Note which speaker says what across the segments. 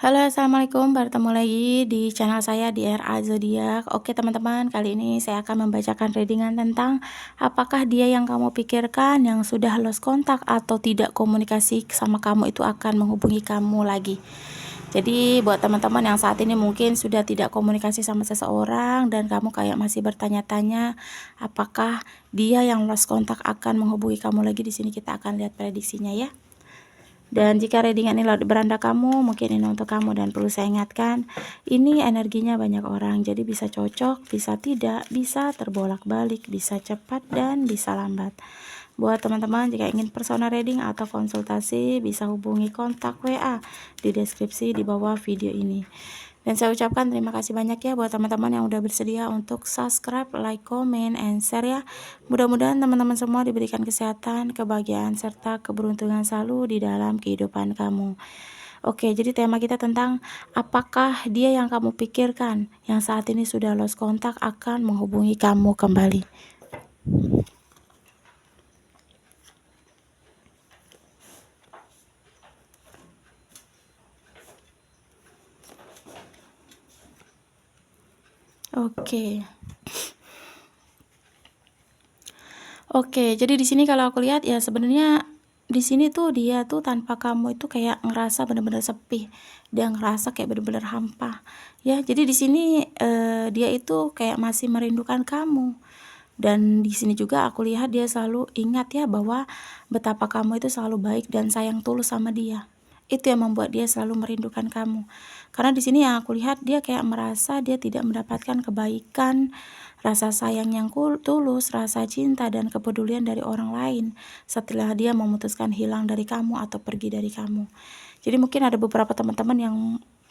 Speaker 1: Halo, assalamualaikum. Bertemu lagi di channel saya di RA Zodiak. Oke, teman-teman, kali ini saya akan membacakan readingan tentang apakah dia yang kamu pikirkan yang sudah lost kontak atau tidak komunikasi sama kamu itu akan menghubungi kamu lagi. Jadi buat teman-teman yang saat ini mungkin sudah tidak komunikasi sama seseorang dan kamu kayak masih bertanya-tanya apakah dia yang lost kontak akan menghubungi kamu lagi, di sini kita akan lihat prediksinya ya. Dan jika readingan ini laut di beranda kamu, mungkin ini untuk kamu. Dan perlu saya ingatkan, ini energinya banyak orang, jadi bisa cocok, bisa tidak, bisa terbolak-balik, bisa cepat dan bisa lambat. Buat teman-teman jika ingin personal reading atau konsultasi, bisa hubungi kontak WA di deskripsi di bawah video ini. Dan saya ucapkan terima kasih banyak ya buat teman-teman yang udah bersedia untuk subscribe, like, comment, and share ya. Mudah-mudahan teman-teman semua diberikan kesehatan, kebahagiaan, serta keberuntungan selalu di dalam kehidupan kamu. Oke, jadi tema kita tentang apakah dia yang kamu pikirkan yang saat ini sudah lost kontak akan menghubungi kamu kembali. Oke, jadi di sini kalau aku lihat ya sebenarnya di sini tuh dia tuh tanpa kamu itu kayak ngerasa bener-bener sepi. Dia ngerasa kayak bener-bener hampa. Ya, jadi di sini dia itu kayak masih merindukan kamu. Dan di sini juga aku lihat dia selalu ingat ya bahwa betapa kamu itu selalu baik dan sayang tulus sama dia. Itu yang membuat dia selalu merindukan kamu. Karena di sini yang aku lihat dia kayak merasa dia tidak mendapatkan kebaikan, rasa sayang yang tulus, rasa cinta dan kepedulian dari orang lain setelah dia memutuskan hilang dari kamu atau pergi dari kamu. Jadi mungkin ada beberapa teman-teman yang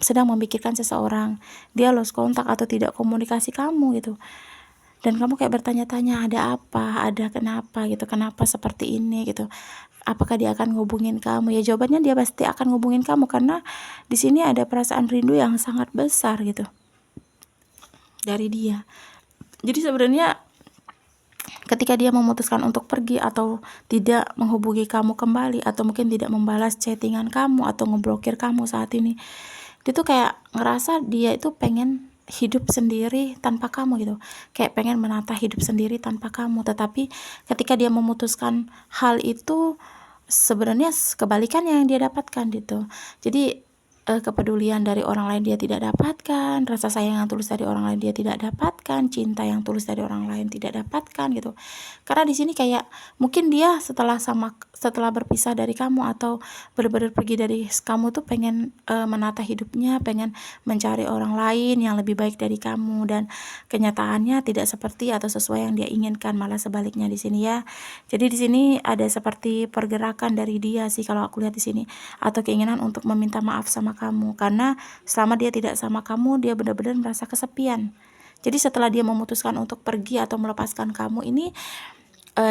Speaker 1: sedang memikirkan seseorang, dia lost kontak atau tidak komunikasi kamu gitu. Dan kamu kayak bertanya-tanya ada apa, ada kenapa gitu, kenapa seperti ini gitu. Apakah dia akan ngubungin kamu? Ya jawabannya dia pasti akan ngubungin kamu karena di sini ada perasaan rindu yang sangat besar gitu dari dia. Jadi sebenarnya ketika dia memutuskan untuk pergi atau tidak menghubungi kamu kembali atau mungkin tidak membalas chattingan kamu atau ngeblokir kamu saat ini, dia tuh kayak ngerasa dia itu pengen hidup sendiri tanpa kamu gitu, kayak pengen menata hidup sendiri tanpa kamu. Tetapi ketika dia memutuskan hal itu, sebenarnya kebalikannya yang dia dapatkan gitu. Jadi kepedulian dari orang lain dia tidak dapatkan, rasa sayang yang tulus dari orang lain dia tidak dapatkan, cinta yang tulus dari orang lain tidak dapatkan gitu. Karena di sini kayak mungkin dia setelah berpisah dari kamu atau benar-benar pergi dari kamu tuh pengen menata hidupnya, pengen mencari orang lain yang lebih baik dari kamu, dan kenyataannya tidak seperti atau sesuai yang dia inginkan, malah sebaliknya di sini ya. Jadi di sini ada seperti pergerakan dari dia sih kalau aku lihat di sini, atau keinginan untuk meminta maaf sama kamu karena selama dia tidak sama kamu dia benar-benar merasa kesepian. Jadi setelah dia memutuskan untuk pergi atau melepaskan kamu ini,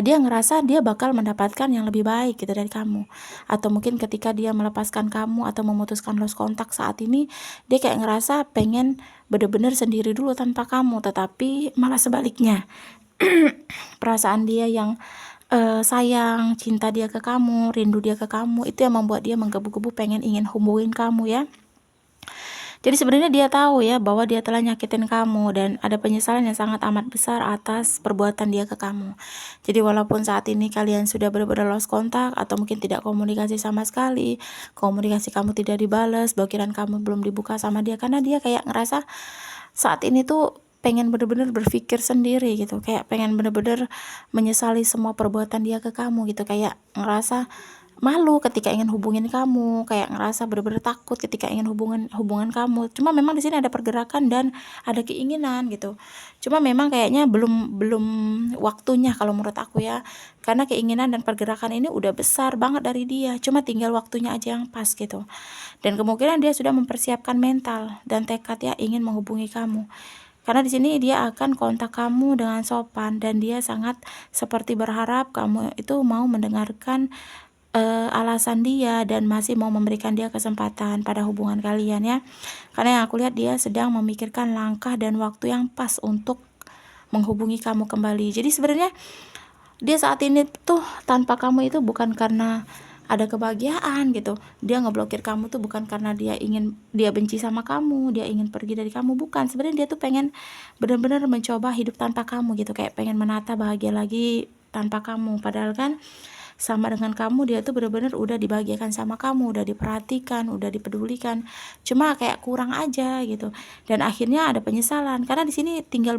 Speaker 1: dia ngerasa dia bakal mendapatkan yang lebih baik gitu dari kamu. Atau mungkin ketika dia melepaskan kamu atau memutuskan lost kontak saat ini, dia kayak ngerasa pengen bener-bener sendiri dulu tanpa kamu, tetapi malah sebaliknya. Perasaan dia yang sayang, cinta dia ke kamu, rindu dia ke kamu, itu yang membuat dia menggebu-gebu pengen ingin hubungin kamu ya. Jadi sebenarnya dia tahu ya bahwa dia telah nyakitin kamu dan ada penyesalan yang sangat amat besar atas perbuatan dia ke kamu. Jadi walaupun saat ini kalian sudah benar-benar lost kontak atau mungkin tidak komunikasi sama sekali, komunikasi kamu tidak dibalas, blokiran kamu belum dibuka sama dia, karena dia kayak ngerasa saat ini tuh pengen bener-bener berpikir sendiri gitu, kayak pengen bener-bener menyesali semua perbuatan dia ke kamu gitu, kayak ngerasa malu ketika ingin hubungin kamu, kayak ngerasa bener-bener takut ketika ingin hubungan kamu. Cuma memang di sini ada pergerakan dan ada keinginan gitu. Cuma memang kayaknya belum belum waktunya kalau menurut aku ya. Karena keinginan dan pergerakan ini udah besar banget dari dia. Cuma tinggal waktunya aja yang pas gitu. Dan kemungkinan dia sudah mempersiapkan mental dan tekad ya ingin menghubungi kamu. Karena di sini dia akan kontak kamu dengan sopan dan dia sangat seperti berharap kamu itu mau mendengarkan alasan dia dan masih mau memberikan dia kesempatan pada hubungan kalian ya. Karena yang aku lihat dia sedang memikirkan langkah dan waktu yang pas untuk menghubungi kamu kembali. Jadi sebenarnya dia saat ini tuh tanpa kamu itu bukan karena ada kebahagiaan gitu. Dia ngeblokir kamu tuh bukan karena dia benci sama kamu, dia ingin pergi dari kamu, bukan. Sebenarnya dia tuh pengen benar-benar mencoba hidup tanpa kamu gitu, kayak pengen menata bahagia lagi tanpa kamu. Padahal kan sama dengan kamu, dia tuh bener-bener udah dibahagiakan sama kamu, udah diperhatikan, udah dipedulikan, cuma kayak kurang aja gitu. Dan akhirnya ada penyesalan karena di sini tinggal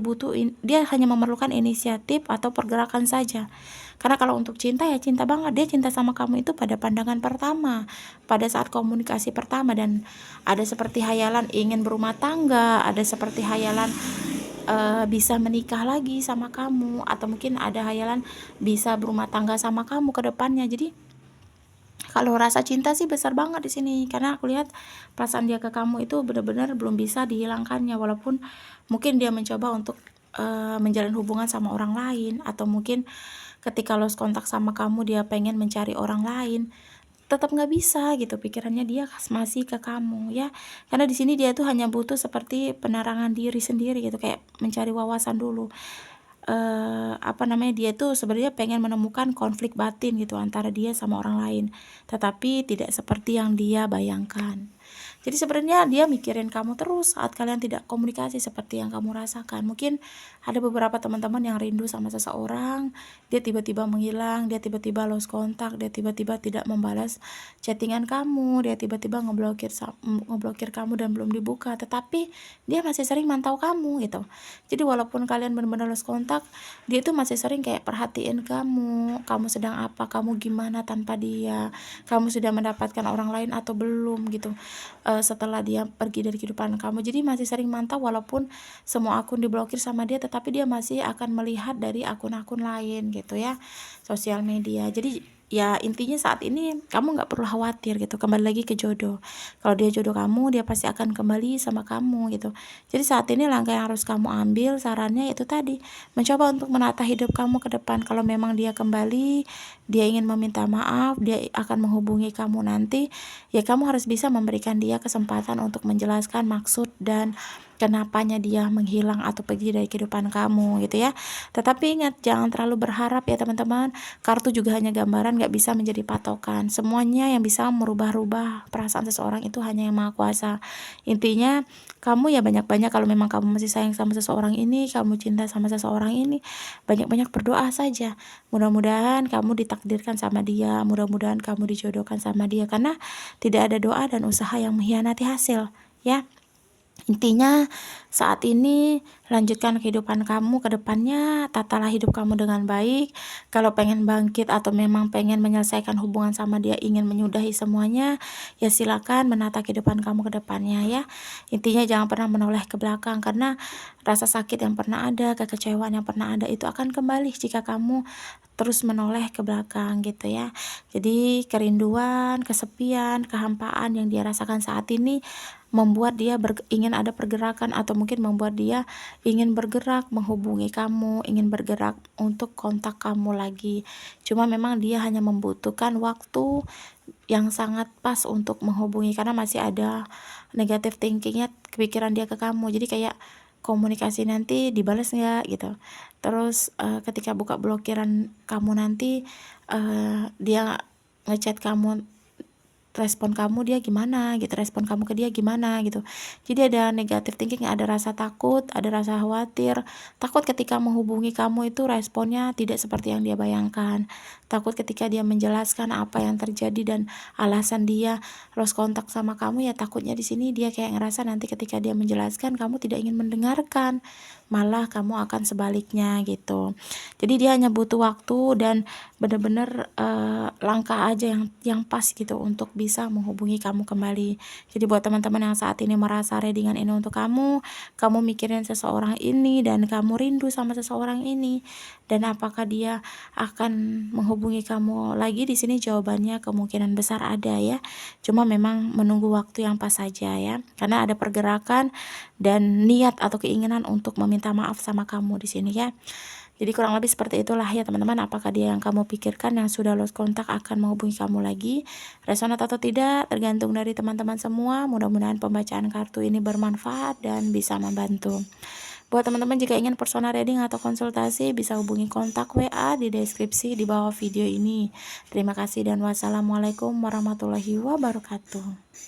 Speaker 1: dia hanya memerlukan inisiatif atau pergerakan saja. Karena kalau untuk cinta ya cinta banget, dia cinta sama kamu itu pada pandangan pertama, pada saat komunikasi pertama. Dan ada seperti hayalan ingin berumah tangga, ada seperti hayalan bisa menikah lagi sama kamu, atau mungkin ada hayalan bisa berumah tangga sama kamu ke depannya. Jadi kalau rasa cinta sih besar banget di sini, karena aku lihat perasaan dia ke kamu itu benar-benar belum bisa dihilangkannya, walaupun mungkin dia mencoba untuk menjalin hubungan sama orang lain, atau mungkin ketika lost kontak sama kamu dia pengen mencari orang lain, tetap nggak bisa gitu, pikirannya dia masih ke kamu ya. Karena di sini dia tuh hanya butuh seperti penerangan diri sendiri gitu, kayak mencari wawasan dulu. Apa namanya, dia tuh sebenarnya pengen menemukan konflik batin gitu antara dia sama orang lain, tetapi tidak seperti yang dia bayangkan. Jadi sebenarnya dia mikirin kamu terus saat kalian tidak komunikasi seperti yang kamu rasakan. Mungkin ada beberapa teman-teman yang rindu sama seseorang, dia tiba-tiba menghilang, dia tiba-tiba lost kontak, dia tiba-tiba tidak membalas chattingan kamu, dia tiba-tiba ngeblokir kamu dan belum dibuka, tetapi dia masih sering mantau kamu gitu. Jadi walaupun kalian benar-benar lost kontak, dia itu masih sering kayak perhatiin kamu sedang apa, kamu gimana tanpa dia, kamu sudah mendapatkan orang lain atau belum gitu setelah dia pergi dari kehidupan kamu. Jadi masih sering mantau, walaupun semua akun diblokir sama dia, tetapi dia masih akan melihat dari akun-akun lain gitu ya, sosial media. Jadi ya intinya saat ini kamu nggak perlu khawatir gitu, kembali lagi ke jodoh. Kalau dia jodoh kamu, dia pasti akan kembali sama kamu gitu. Jadi saat ini langkah yang harus kamu ambil, sarannya itu tadi, mencoba untuk menata hidup kamu ke depan. Kalau memang dia kembali, dia ingin meminta maaf, dia akan menghubungi kamu nanti, ya kamu harus bisa memberikan dia kesempatan untuk menjelaskan maksud dan kenapanya dia menghilang atau pergi dari kehidupan kamu gitu ya. Tetapi ingat, jangan terlalu berharap ya teman-teman. Kartu juga hanya gambaran, gak bisa menjadi patokan. Semuanya yang bisa merubah-rubah perasaan seseorang itu hanya Yang Maha Kuasa. Intinya kamu ya banyak-banyak, kalau memang kamu masih sayang sama seseorang ini, kamu cinta sama seseorang ini, banyak-banyak berdoa saja. Mudah-mudahan kamu ditakdirkan sama dia, mudah-mudahan kamu dijodohkan sama dia, karena tidak ada doa dan usaha yang mengkhianati hasil ya. Intinya saat ini lanjutkan kehidupan kamu ke depannya, tatalah hidup kamu dengan baik. Kalau pengen bangkit atau memang pengen menyelesaikan hubungan sama dia, ingin menyudahi semuanya, ya silakan menata kehidupan kamu ke depannya ya. Intinya jangan pernah menoleh ke belakang, karena rasa sakit yang pernah ada, kekecewaan yang pernah ada itu akan kembali jika kamu terus menoleh ke belakang gitu ya. Jadi kerinduan, kesepian, kehampaan yang dia rasakan saat ini membuat dia ingin ada pergerakan, atau mungkin membuat dia ingin bergerak menghubungi kamu, ingin bergerak untuk kontak kamu lagi. Cuma memang dia hanya membutuhkan waktu yang sangat pas untuk menghubungi, karena masih ada negative thinkingnya, kepikiran dia ke kamu. Jadi kayak komunikasi nanti dibalas nggak gitu. Terus ketika buka blokiran kamu nanti, dia ngechat kamu, respon kamu dia gimana gitu, respon kamu ke dia gimana gitu. Jadi ada negatif thinking, ada rasa takut, ada rasa khawatir, takut ketika menghubungi kamu itu responnya tidak seperti yang dia bayangkan, takut ketika dia menjelaskan apa yang terjadi dan alasan dia lost kontak sama kamu, ya takutnya di sini dia kayak ngerasa nanti ketika dia menjelaskan kamu tidak ingin mendengarkan, malah kamu akan sebaliknya gitu. Jadi dia hanya butuh waktu dan benar-benar langkah aja yang pas gitu untuk bisa menghubungi kamu kembali. Jadi buat teman-teman yang saat ini merasa readingan ini untuk kamu mikirin seseorang ini dan kamu rindu sama seseorang ini, dan apakah dia akan menghubungi kamu lagi, di sini jawabannya kemungkinan besar ada ya. Cuma memang menunggu waktu yang pas saja ya. Karena ada pergerakan dan niat atau keinginan untuk meminta maaf sama kamu di sini ya. Jadi kurang lebih seperti itulah ya teman-teman. Apakah dia yang kamu pikirkan yang sudah lost kontak akan menghubungi kamu lagi? Resonat atau tidak tergantung dari teman-teman semua. Mudah-mudahan pembacaan kartu ini bermanfaat dan bisa membantu. Buat teman-teman jika ingin personal reading atau konsultasi bisa hubungi kontak WA di deskripsi di bawah video ini. Terima kasih dan wassalamualaikum warahmatullahi wabarakatuh.